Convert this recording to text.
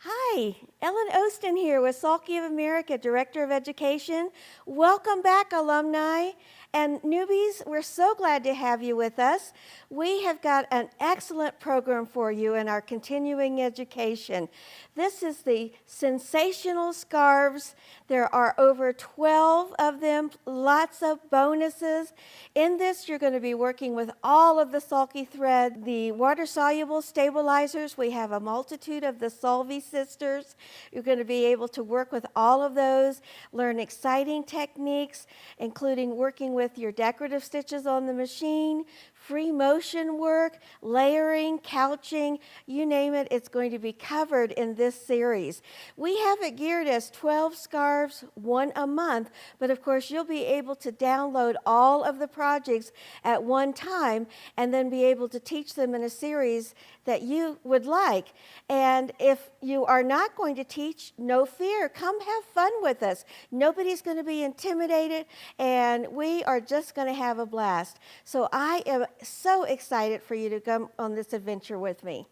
Hi, Ellen Osten here with Sulky of America, Director of Education. Welcome back, alumni and newbies. We're so glad to have you with us. We have got an excellent program for you in our continuing education. This is the Sensational Scarves. There are over 12 of them, lots of bonuses. In this, you're going to be working with all of the Sulky thread, the water-soluble stabilizers. We have a multitude of the Sulky sisters. You're going to be able to work with all of those, learn exciting techniques, including working with your decorative stitches on the machine, free motion work, layering, couching, you name it, it's going to be covered in this series. We have it geared as 12 scarves, one a month, but of course you'll be able to download all of the projects at one time and then be able to teach them in a series that you would like. And if you are not going to teach, no fear, come have fun with us. Nobody's going to be intimidated, and we are just going to have a blast. So I am so excited for you to come on this adventure with me.